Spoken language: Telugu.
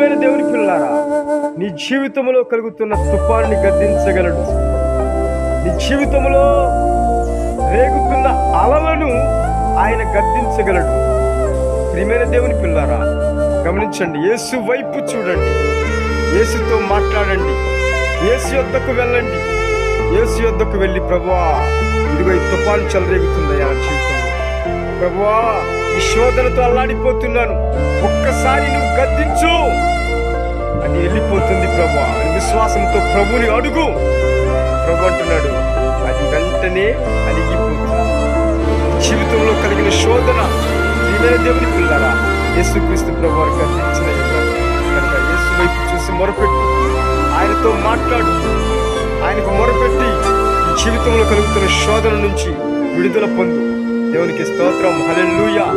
ప్రియమైన దేవుని పిల్లారా, నీ జీవితంలో కలుగుతున్న తుఫాన్ని గద్దించగలడు. నీ జీవితంలో రేగుతున్న అలలను ఆయన గద్దించగలడు. ప్రియమైన దేవుని పిల్లారా, గమనించండి. యేసు వైపు చూడండి, యేసుతో మాట్లాడండి, యేసు యొద్దకు వెళ్ళండి. యేసు యొద్దకు వెళ్ళి, ప్రభువా ఇదిగో ఈ తుఫాను చెలరేగుతుందయ్యా నా జీవితంలో, ప్రభువా ఈ శోధనతో అల్లాడిపోతున్నాను, ఒక్కసారి నువ్వు గద్దించు, అది వెళ్ళిపోతుంది ప్రభువా అని విశ్వాసంతో ప్రభుని అడుగు. ప్రభు అంటున్నాడు, అది వెంటనే అలిగిపోతుంది. జీవితంలో కలిగిన శోధన, ప్రియమైన దేవుని పిల్లారా, యేసుక్రీస్తు ప్రభు వారు గద్దించిన కనుక యేసు వైపు చూసి మొరపెట్టు, ఆయనతో మాట్లాడు, ఆయనకు మొరపెట్టి ఈ జీవితంలో కలుగుతున్న శోధన నుంచి విడుదల పొందు. దేవునికి స్తోత్రం. హల్లెలూయా.